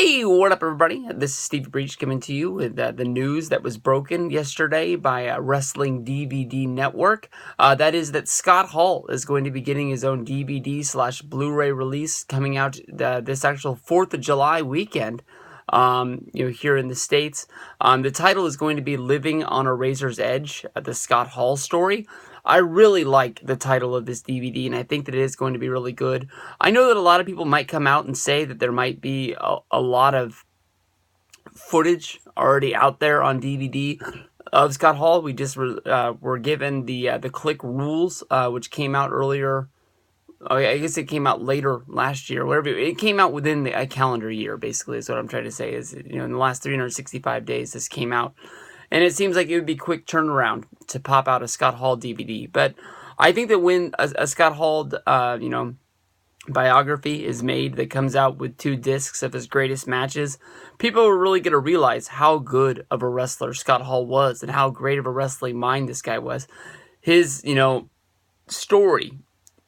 Hey, what up, everybody? This is Steve Breach coming to you with the news that was broken yesterday by Wrestling DVD Network. That is that Scott Hall is going to be getting his own DVD/Blu-ray release coming out this actual 4th of July weekend. Here in the States. The title is going to be Living on a Razor's Edge, the Scott Hall story. I really like the title of this DVD, and I think that it is going to be really good. I know that a lot of people might come out and say that there might be a lot of footage already out there on DVD of Scott Hall. We just were given the Click Rules, which came out earlier. I guess it came out later last year. Whatever it came out within a calendar year, basically, is what I'm trying to say. Is in the last 365 days, this came out. And it seems like it would be quick turnaround to pop out a Scott Hall DVD. But I think that when a Scott Hall, biography is made that comes out with 2 discs of his greatest matches, people are really going to realize how good of a wrestler Scott Hall was and how great of a wrestling mind this guy was. His, story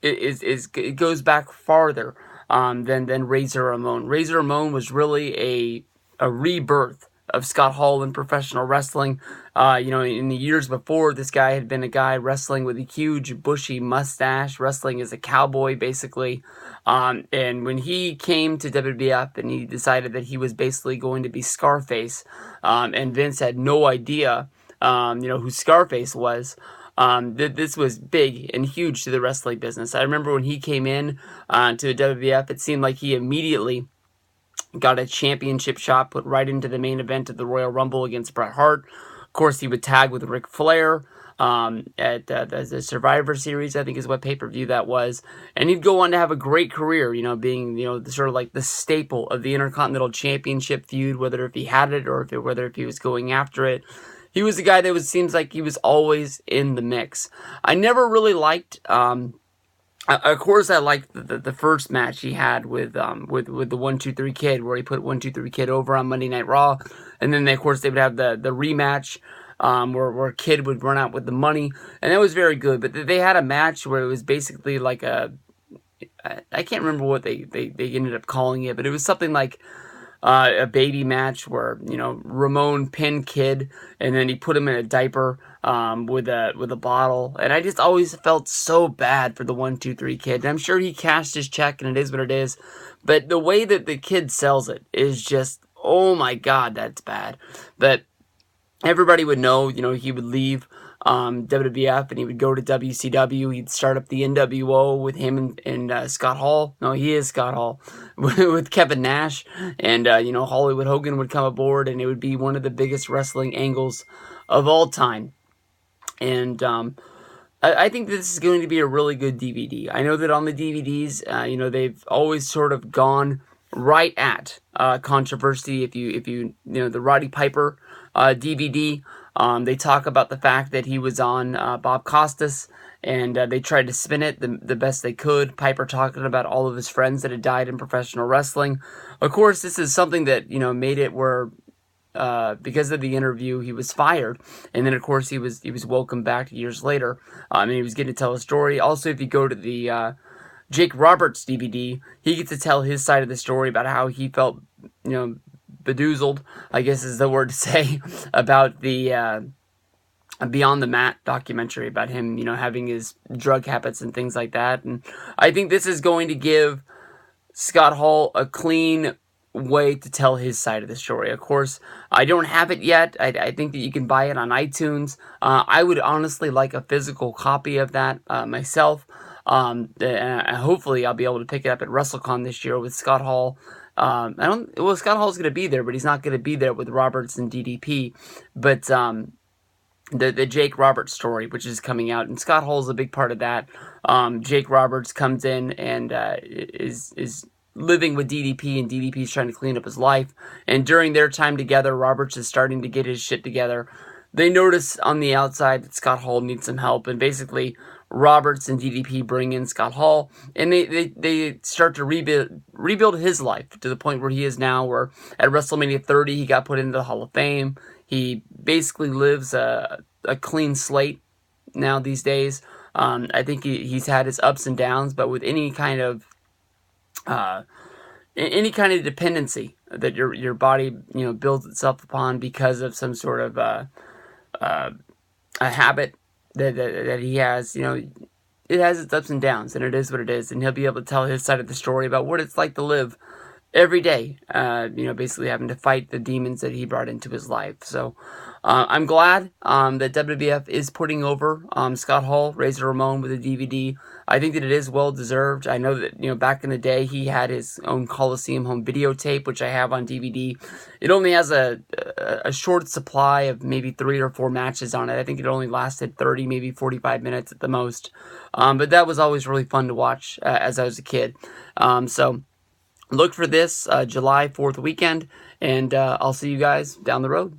it goes back farther than Razor Ramon. Razor Ramon was really a rebirth of Scott Hall in professional wrestling. In the years before, this guy had been a guy wrestling with a huge bushy mustache, wrestling as a cowboy, basically. And when he came to WWF and he decided that he was basically going to be Scarface, and Vince had no idea, who Scarface was. This was big and huge to the wrestling business. I remember when he came in to the WWF, it seemed like he immediately got a championship shot put right into the main event of the Royal Rumble against Bret Hart. Of course, he would tag with Ric Flair at the Survivor Series, I think is what pay-per-view that was. And he'd go on to have a great career, being, sort of like the staple of the Intercontinental Championship feud, whether if he had it or whether if he was going after it. He was a guy that seems like he was always in the mix. I never really liked, of course I liked the first match he had with the 1-2-3 Kid, where he put 1-2-3 Kid over on Monday Night Raw. And then, of course, they would have the rematch, where Kid would run out with the money. And that was very good. But they had a match where it was basically like I can't remember what they ended up calling it, but it was something like a baby match where, Ramon pinned Kid, and then he put him in a diaper with a bottle. And I just always felt so bad for the 1-2-3 Kid. And I'm sure he cashed his check, and it is what it is. But the way that the Kid sells it is just, oh my God, that's bad. But everybody would know, he would leave WWF and he would go to WCW. He'd start up the NWO with him and Scott Hall. No, he is Scott Hall. With Kevin Nash. And, Hollywood Hogan would come aboard, and it would be one of the biggest wrestling angles of all time. And I think this is going to be a really good DVD. I know that on the DVDs, they've always sort of gone right at controversy. If you the Roddy Piper DVD, they talk about the fact that he was on Bob Costas, and they tried to spin it the best they could. Piper talking about all of his friends that had died in professional wrestling. Of course, this is something that made it where because of the interview he was fired, and then of course he was welcomed back years later, and he was getting to tell a story. Also, if you go to the Jake Roberts DVD, he gets to tell his side of the story about how he felt, bedoozled, I guess is the word to say, about the Beyond the Mat documentary about him, having his drug habits and things like that. And I think this is going to give Scott Hall a clean way to tell his side of the story. Of course, I don't have it yet. I think that you can buy it on iTunes. I would honestly like a physical copy of that myself. Hopefully I'll be able to pick it up at WrestleCon this year with Scott Hall. Scott Hall's going to be there, but he's not going to be there with Roberts and DDP. But the Jake Roberts story, which is coming out, and Scott Hall's a big part of that. Jake Roberts comes in and is living with DDP, and DDP's trying to clean up his life. And during their time together, Roberts is starting to get his shit together. They notice on the outside that Scott Hall needs some help, and basically Roberts and DDP bring in Scott Hall, and they start to rebuild his life to the point where he is now, where at WrestleMania 30 he got put into the Hall of Fame. He basically lives a clean slate now these days. I think he's had his ups and downs, but with any kind of dependency that your body, you know, builds itself upon because of some sort of a habit that he has. You know, it has its ups and downs, and it is what it is. And he'll be able to tell his side of the story about what it's like to live every day, you know, basically having to fight the demons that he brought into his life. So I'm glad that WWF is putting over Scott Hall, Razor Ramon with a DVD. I think that it is well deserved. I know that, you know, back in the day he had his own Coliseum home videotape, which I have on DVD. It only has a short supply of maybe 3 or 4 matches on it. I think it only lasted 30, maybe 45 minutes at the most. But that was always really fun to watch as I was a kid. So look for this July 4th weekend, and I'll see you guys down the road.